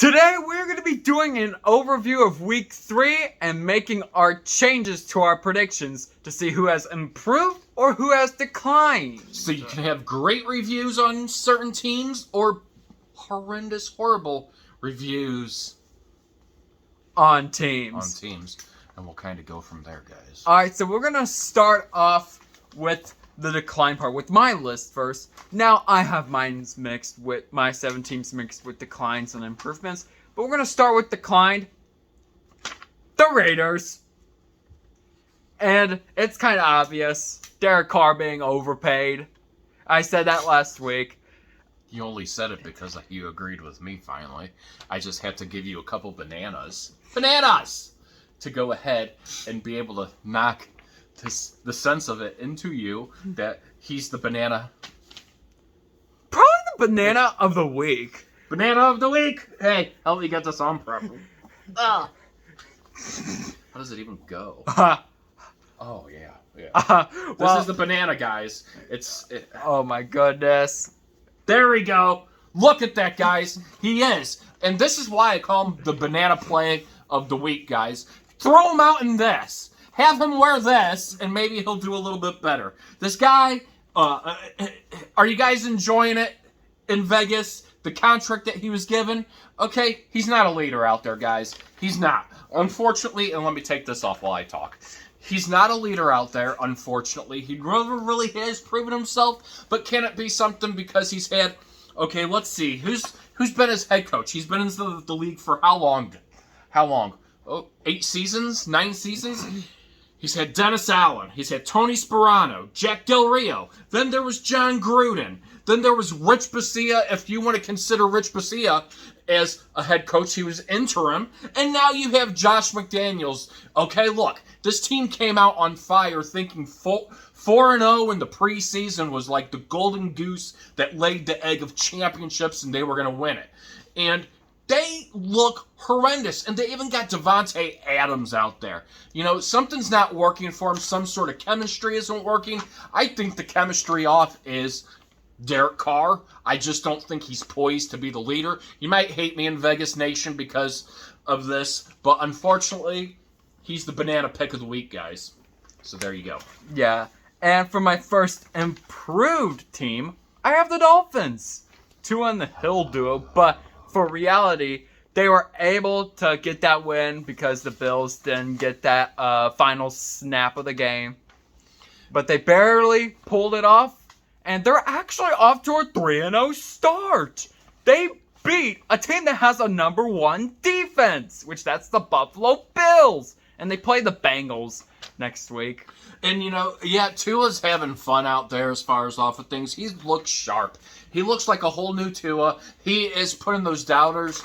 Today we're going to be doing an overview of Week 3 and making our changes to our predictions to see who has improved or who has declined. So you can have great reviews on certain teams or horrendous, horrible reviews on teams. And we'll kind of go from there, guys. Alright, so we're going to start off with the decline part, with my list first. Now, I have mine's mixed with, my 7 teams mixed with declines and improvements. But we're going to start with declined. The Raiders. And it's kind of obvious. Derek Carr being overpaid. I said that last week. You only said it because you agreed with me, finally. I just had to give you a couple bananas. Bananas! To go ahead and be able to knock the sense of it into you that he's the banana. Probably the banana of the week. Banana of the week! Hey, help me get this on properly. How does it even go? Oh, yeah. This is the banana, guys. Oh, my goodness. There we go. Look at that, guys. He is. And this is why I call him the banana play of the week, guys. Throw him out in this. Have him wear this, and maybe he'll do a little bit better. This guy, are you guys enjoying it in Vegas? The contract that he was given? Okay, he's not a leader out there, guys. He's not. Unfortunately, and let me take this off while I talk. He's not a leader out there, unfortunately. He never really has proven himself, but can it be something because he's had... Okay, let's see. Who's been his head coach? He's been in the league for how long? How long? Oh, 8 seasons? 9 seasons? He's had Dennis Allen. He's had Tony Sparano, Jack Del Rio. Then there was John Gruden. Then there was Rich Bisaccia, if you want to consider Rich Bisaccia as a head coach. He was interim. And now you have Josh McDaniels. Okay, look. This team came out on fire thinking 4-0 in the preseason was like the golden goose that laid the egg of championships and they were going to win it. And they look horrendous, and they even got Devontae Adams out there. You know, something's not working for him. Some sort of chemistry isn't working. I think the chemistry off is Derek Carr. I just don't think he's poised to be the leader. You might hate me in Vegas Nation because of this, but unfortunately, he's the banana pick of the week, guys. So there you go. Yeah, and for my first improved team, I have the Dolphins. 2 on the Hill duo, but... for reality, they were able to get that win because the Bills didn't get that final snap of the game. But they barely pulled it off, and they're actually off to a 3-0 start. They beat a team that has a number 1 defense, which that's the Buffalo Bills. And they play the Bengals next week. And, you know, yeah, Tua's having fun out there as far as off of things. He looks sharp. He looks like a whole new Tua. He is putting those doubters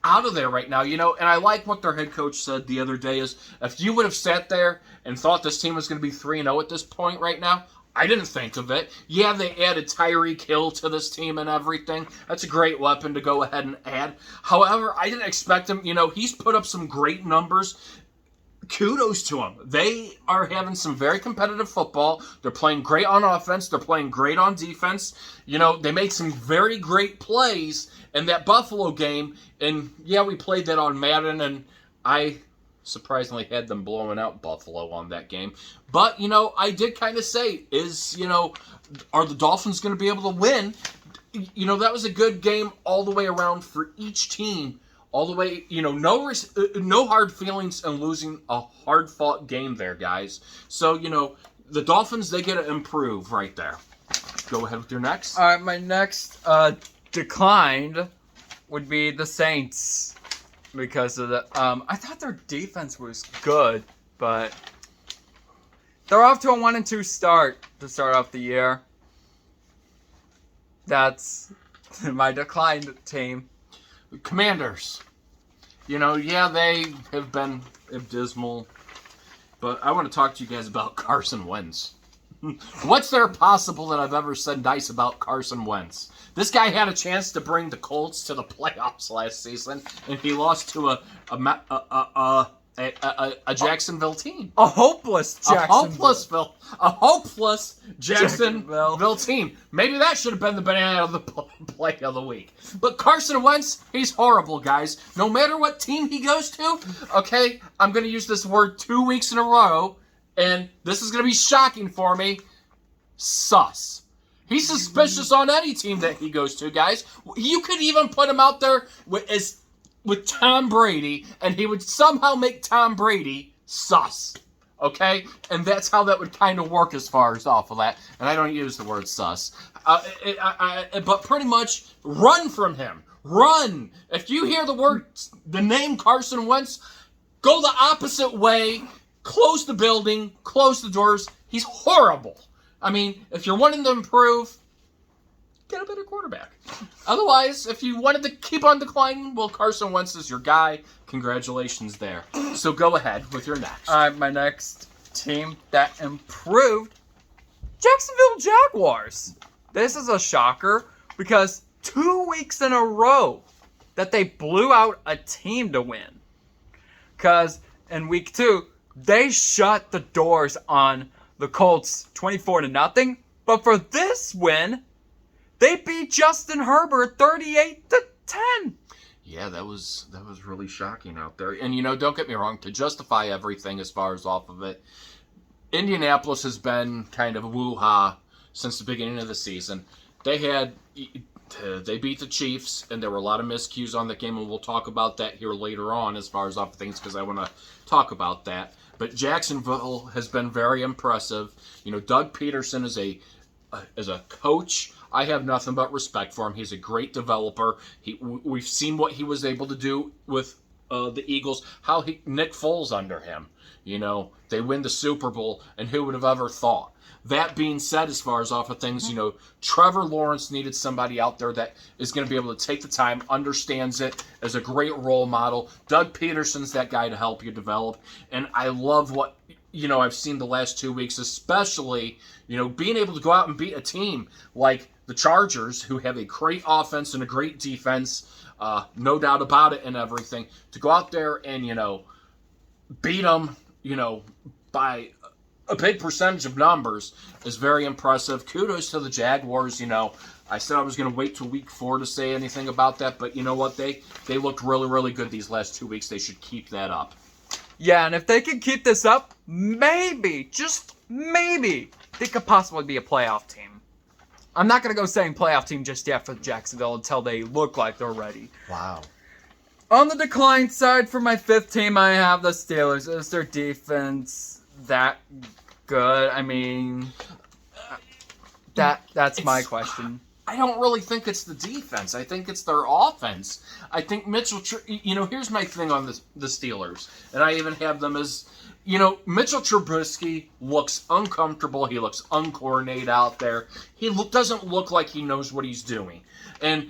out of there right now, you know. And I like what their head coach said the other day is, if you would have sat there and thought this team was going to be 3-0 at this point right now, I didn't think of it. Yeah, they added Tyreek Hill to this team and everything. That's a great weapon to go ahead and add. However, I didn't expect him. You know, he's put up some great numbers. Kudos to them. They are having some very competitive football. They're playing great on offense. They're playing great on defense. You know, they made some very great plays in that Buffalo game. And, yeah, we played that on Madden, and I surprisingly had them blowing out Buffalo on that game. But, you know, I did kind of say, are the Dolphins going to be able to win? You know, that was a good game all the way around for each team. All the way, you know, no hard feelings in losing a hard-fought game there, guys. So, you know, the Dolphins, they get to improve right there. Go ahead with your next. All right, my next declined would be the Saints because of the. I thought their defense was good, but they're off to a 1-2 start to start off the year. That's my declined team. Commanders. You know, yeah, they have been abysmal, but I want to talk to you guys about Carson Wentz. What's there possible that I've ever said nice about Carson Wentz? This guy had a chance to bring the Colts to the playoffs last season, and he lost to a a Jacksonville team. A hopeless Jacksonville. A hopeless Jacksonville team. Maybe that should have been the banana of the play of the week. But Carson Wentz, he's horrible, guys. No matter what team he goes to, okay, I'm going to use this word 2 weeks in a row, and this is going to be shocking for me. Sus. He's suspicious on any team that he goes to, guys. You could even put him out there with Tom Brady, and he would somehow make Tom Brady sus. Okay? And that's how that would kind of work as far as off of that. And I don't use the word sus. But pretty much run from him. Run. If you hear the name Carson Wentz, go the opposite way. Close the building. Close the doors. He's horrible. I mean, if you're wanting to improve, get a better quarterback. Otherwise, if you wanted to keep on declining, well, Carson Wentz is your guy. Congratulations there. So go ahead with your next. All right, my next team that improved, Jacksonville Jaguars. This is a shocker because 2 weeks in a row that they blew out a team to win. Because in week 2, they shut the doors on the Colts 24-0. But for this win, they beat Justin Herbert 38-10. Yeah, that was really shocking out there. And, don't get me wrong, to justify everything as far as off of it, Indianapolis has been kind of woo-ha since the beginning of the season. They beat the Chiefs, and there were a lot of miscues on that game, and we'll talk about that here later on as far as off of things because I want to talk about that. But Jacksonville has been very impressive. Doug Peterson is a coach. I have nothing but respect for him. He's a great developer. We've seen what he was able to do with the Eagles. Nick Foles under him. They win the Super Bowl, and who would have ever thought? That being said, as far as off of things, Trevor Lawrence needed somebody out there that is going to be able to take the time, understands it, is a great role model. Doug Peterson's that guy to help you develop. And I love what, I've seen the last 2 weeks, especially, being able to go out and beat a team like the Chargers, who have a great offense and a great defense, no doubt about it and everything, to go out there and, beat them, by a big percentage of numbers is very impressive. Kudos to the Jaguars. I said I was going to wait till week 4 to say anything about that, but you know what? They looked really, really good these last 2 weeks. They should keep that up. Yeah, and if they can keep this up, maybe, just maybe, they could possibly be a playoff team. I'm not going to go saying playoff team just yet for Jacksonville until they look like they're ready. Wow. On the decline side, for my 5th team, I have the Steelers. Is their defense that good? I mean, that's my question. I don't really think it's the defense. I think it's their offense. I think Mitchell, here's my thing on the Steelers, and I even have them as, Mitchell Trubisky looks uncomfortable. He looks uncoordinated out there. He doesn't look like he knows what he's doing. And,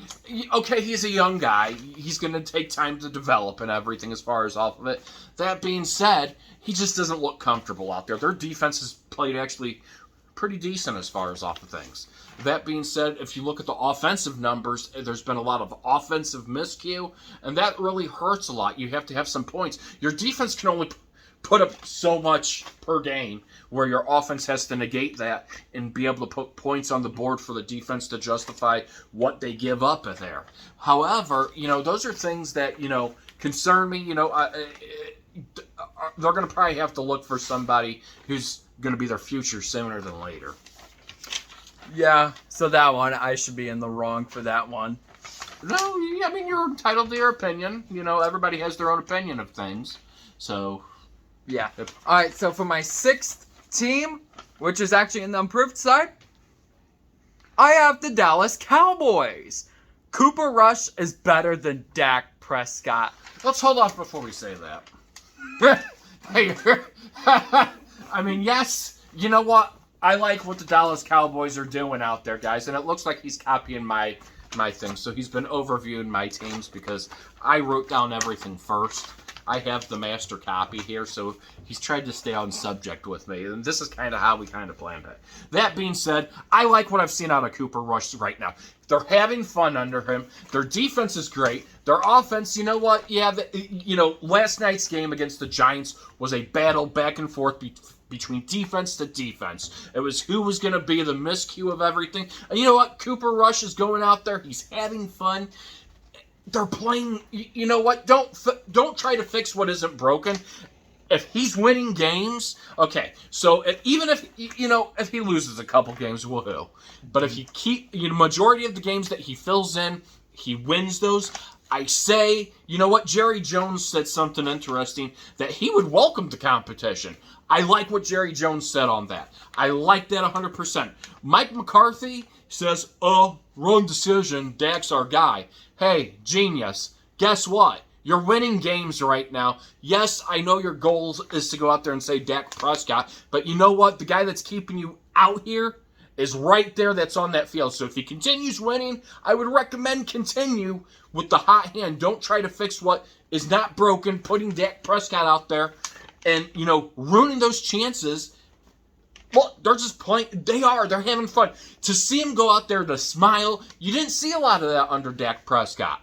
okay, he's a young guy. He's going to take time to develop and everything as far as off of it. That being said, he just doesn't look comfortable out there. Their defense has played actually pretty decent as far as off of things. That being said, if you look at the offensive numbers, there's been a lot of offensive miscue, and that really hurts a lot. You have to have some points. Your defense can only put up so much per game, where your offense has to negate that and be able to put points on the board for the defense to justify what they give up there. However, those are things that, concern me. They're going to probably have to look for somebody who's going to be their future sooner than later. Yeah, so that one, I should be in the wrong for that one. No, I mean, you're entitled to your opinion. Everybody has their own opinion of things. So, yeah. All right, so for my 6th team, which is actually in the improved side, I have the Dallas Cowboys. Cooper Rush is better than Dak Prescott. Let's hold off before we say that. Hey, I mean, yes, you know what? I like what the Dallas Cowboys are doing out there, guys, and it looks like he's copying my thing. So he's been overviewing my teams because I wrote down everything first. I have the master copy here, so he's tried to stay on subject with me, and this is kind of how we kind of planned it. That being said, I like what I've seen out of Cooper Rush right now. They're having fun under him. Their defense is great. Their offense, you know what? Yeah, last night's game against the Giants was a battle back and forth between defense to defense. It was who was going to be the miscue of everything. And you know what? Cooper Rush is going out there. He's having fun. They're playing. You know what? Don't try to fix what isn't broken. If he's winning games, okay. So even if he loses a couple games, woohoo. But if he majority of the games that he fills in, he wins those. I say, you know what? Jerry Jones said something interesting that he would welcome the competition. I like what Jerry Jones said on that. I like that 100%. Mike McCarthy says, "Oh, wrong decision. Dak's our guy." Hey, genius. Guess what? You're winning games right now. Yes, I know your goal is to go out there and say Dak Prescott, but you know what? The guy that's keeping you out here is right there that's on that field. So if he continues winning, I would recommend continue with the hot hand. Don't try to fix what is not broken, putting Dak Prescott out there and, ruining those chances. Well, they're just playing. They're having fun. To see him go out there to smile, you didn't see a lot of that under Dak Prescott.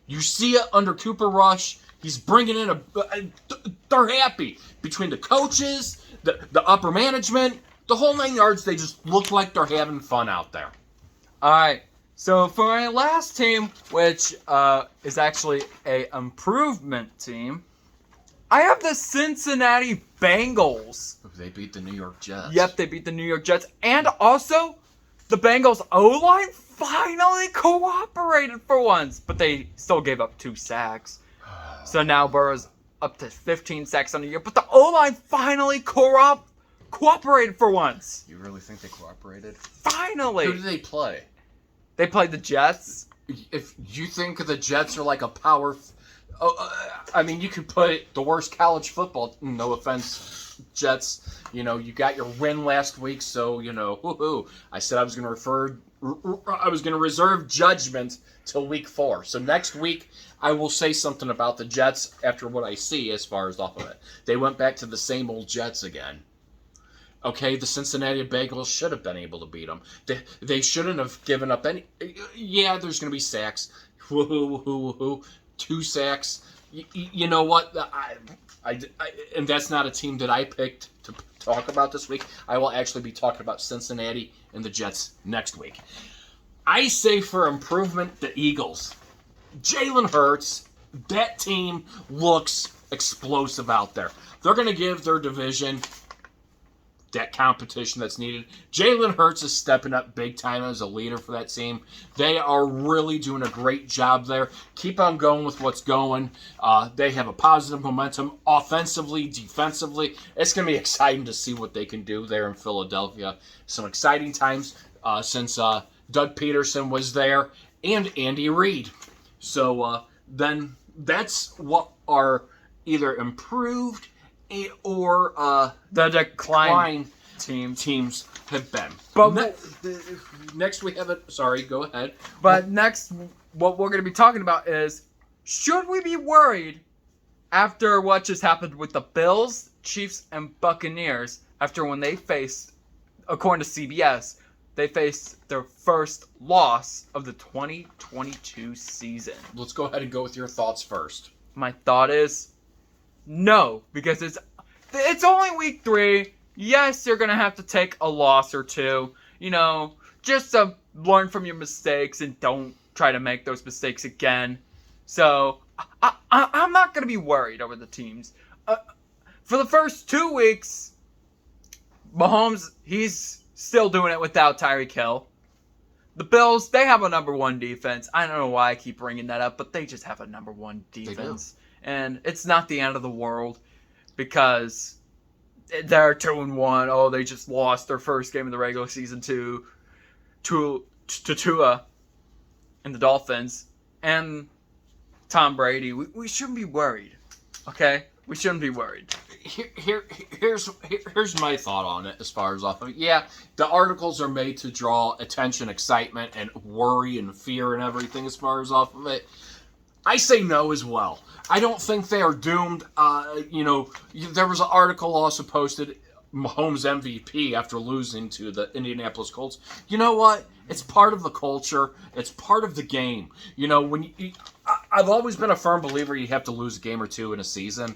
You see it under Cooper Rush. He's bringing in they're happy. Between the coaches, the upper management, the whole 9 yards, they just look like they're having fun out there. All right. So for my last team, which is actually a improvement team, I have the Cincinnati Bengals. They beat the New York Jets. Yep, they beat the New York Jets. And also, the Bengals O-line finally cooperated for once. But they still gave up 2 sacks. So now Burrow's up to 15 sacks on the year. But the O-line finally cooperated for once. You really think they cooperated? Finally. Who do they play? They played the Jets. If you think the Jets are like a power... you could put the worst college football. No offense, Jets. You got your win last week, so woohoo. I said I was going to reserve judgment till week 4. So next week I will say something about the Jets after what I see as far as off of it. They went back to the same old Jets again. Okay, the Cincinnati Bengals should have been able to beat them. They shouldn't have given up any. Yeah, there's going to be sacks. Woohoo, woohoo, woohoo. 2 sacks. You know what? And that's not a team that I picked to talk about this week. I will actually be talking about Cincinnati and the Jets next week. I say for improvement, the Eagles. Jalen Hurts, that team looks explosive out there. They're going to give their division that competition that's needed. Jalen Hurts is stepping up big time as a leader for that team. They are really doing a great job there. Keep on going with what's going. They have a positive momentum offensively, defensively. It's going to be exciting to see what they can do there in Philadelphia. Some exciting times since Doug Peterson was there and Andy Reid. So then that's what are either improved or the decline teams have been. But next we have it. Sorry, go ahead. But next, what we're going to be talking about is, should we be worried after what just happened with the Bills, Chiefs, and Buccaneers after when they faced, according to CBS, they faced their first loss of the 2022 season? Let's go ahead and go with your thoughts first. My thought is, no, because it's only week 3. Yes, you're going to have to take a loss or two, just to learn from your mistakes and don't try to make those mistakes again. So, I'm not going to be worried over the teams. For the first 2 weeks, Mahomes, he's still doing it without Tyreek Hill. The Bills, they have a number 1 defense. I don't know why I keep bringing that up, but they just have a number 1 defense. And it's not the end of the world because they're 2-1. Oh, they just lost their first game of the regular season to Tua and the Dolphins. And Tom Brady. We shouldn't be worried. Okay? We shouldn't be worried. Here's my thought on it as far as off of it. Yeah, the articles are made to draw attention, excitement, and worry and fear and everything as far as off of it. I say no as well. I don't think they are doomed. There was an article also posted, Mahomes MVP after losing to the Indianapolis Colts. You know what? It's part of the culture. It's part of the game. I've always been a firm believer you have to lose a game or two in a season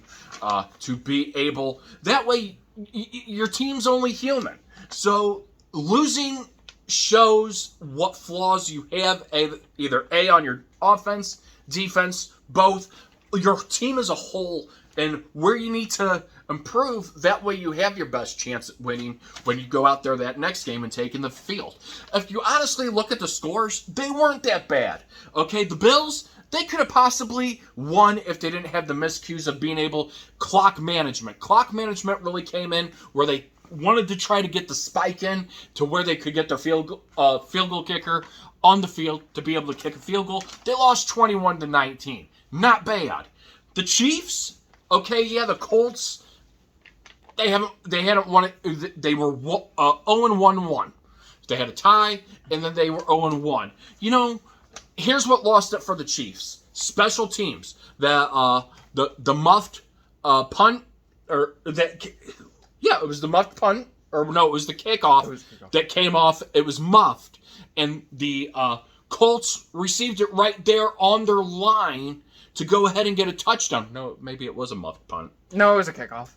to be able. That way, your team's only human. So losing shows what flaws you have, either on your offense, defense, both, your team as a whole, and where you need to improve. That way you have your best chance at winning when you go out there that next game and taking the field. If you honestly look at the scores, they weren't that bad. Okay, the Bills, they could have possibly won if they didn't have the miscues of being able clock management. Clock management really came in where they wanted to try to get the spike in to where they could get their field goal kicker on the field to be able to kick a field goal. They lost 21-19. Not bad. The Chiefs, okay, yeah, the Colts, they hadn't won it. They were 0-1-1. They had a tie, and then they were 0-1. Here's what lost it for the Chiefs. Special teams. The muffed punt, or that. Yeah, it was the muffed punt, or no, it was the kickoff that came off. It was muffed, and the Colts received it right there on their line to go ahead and get a touchdown. No, maybe it was a muffed punt. No, it was a kickoff.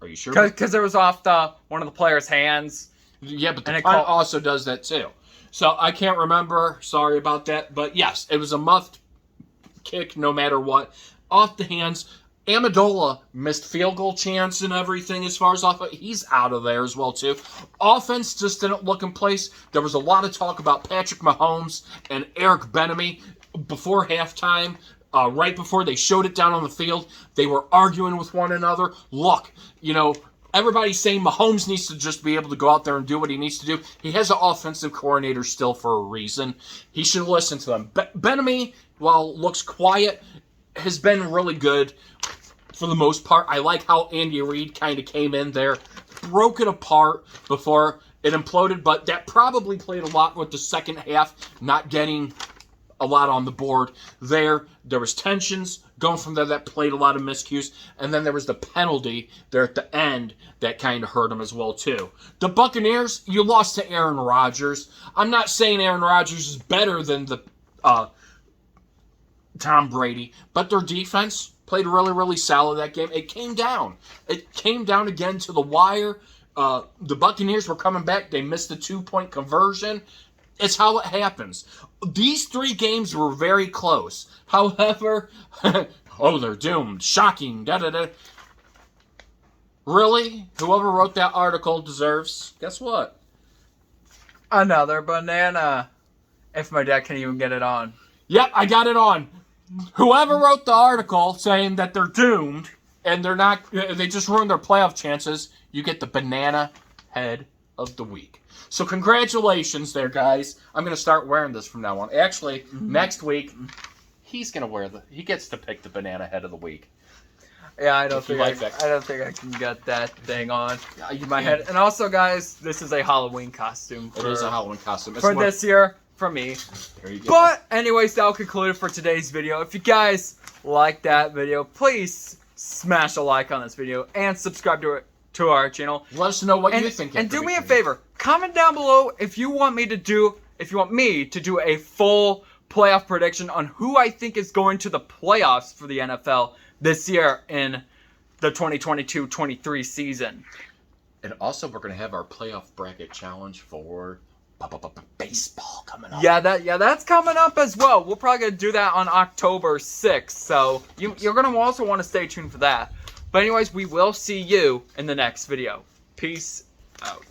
Are you sure? Because it was off one of the players' hands. Yeah, but the punt also does that too. So I can't remember. Sorry about that. But yes, it was a muffed kick no matter what. Off the hands. Amendola missed field goal chance and everything as far as he's out of there as well too. Offense just didn't look in place. There was a lot of talk about Patrick Mahomes and Eric Bieniemy before halftime. Right before they showed it down on the field, they were arguing with one another. Look, everybody's saying Mahomes needs to just be able to go out there and do what he needs to do. He has an offensive coordinator still for a reason. He should listen to them. Bieniemy, while looks quiet, has been really good for the most part. I like how Andy Reid kind of came in there, broke it apart before it imploded, but that probably played a lot with the second half, not getting a lot on the board there. There was tensions going from there that played a lot of miscues, and then there was the penalty there at the end that kind of hurt them as well too. The Buccaneers, you lost to Aaron Rodgers. I'm not saying Aaron Rodgers is better than the Tom Brady, but their defense played really, really solid that game. It came down. It came down again to the wire. The Buccaneers were coming back. They missed the 2-point conversion. It's how it happens. These 3 games were very close. However, they're doomed. Shocking. Da-da-da. Really? Whoever wrote that article deserves, guess what? Another banana. If my dad can even get it on. Yep, I got it on. Whoever wrote the article saying that they're doomed and they just ruined their playoff chances, you get the banana head of the week. So congratulations there, guys. I'm going to start wearing this from now on. Actually, next week, he gets to pick the banana head of the week. Yeah, I don't think I can get that thing on my head. And also, guys, this is a Halloween costume. It is a Halloween costume. For this year, for me. There you go. But anyways, that'll conclude it for today's video. If you guys like that video, please smash a like on this video and subscribe to our channel. Let us know what you think. And do me a favor, comment down below if you want me to do a full playoff prediction on who I think is going to the playoffs for the NFL this year in the 2022-23 season. And also, we're going to have our playoff bracket challenge for baseball coming up. Yeah, that's coming up as well. We're probably going to do that on October 6th. So you're going to also want to stay tuned for that. But anyways, we will see you in the next video. Peace out.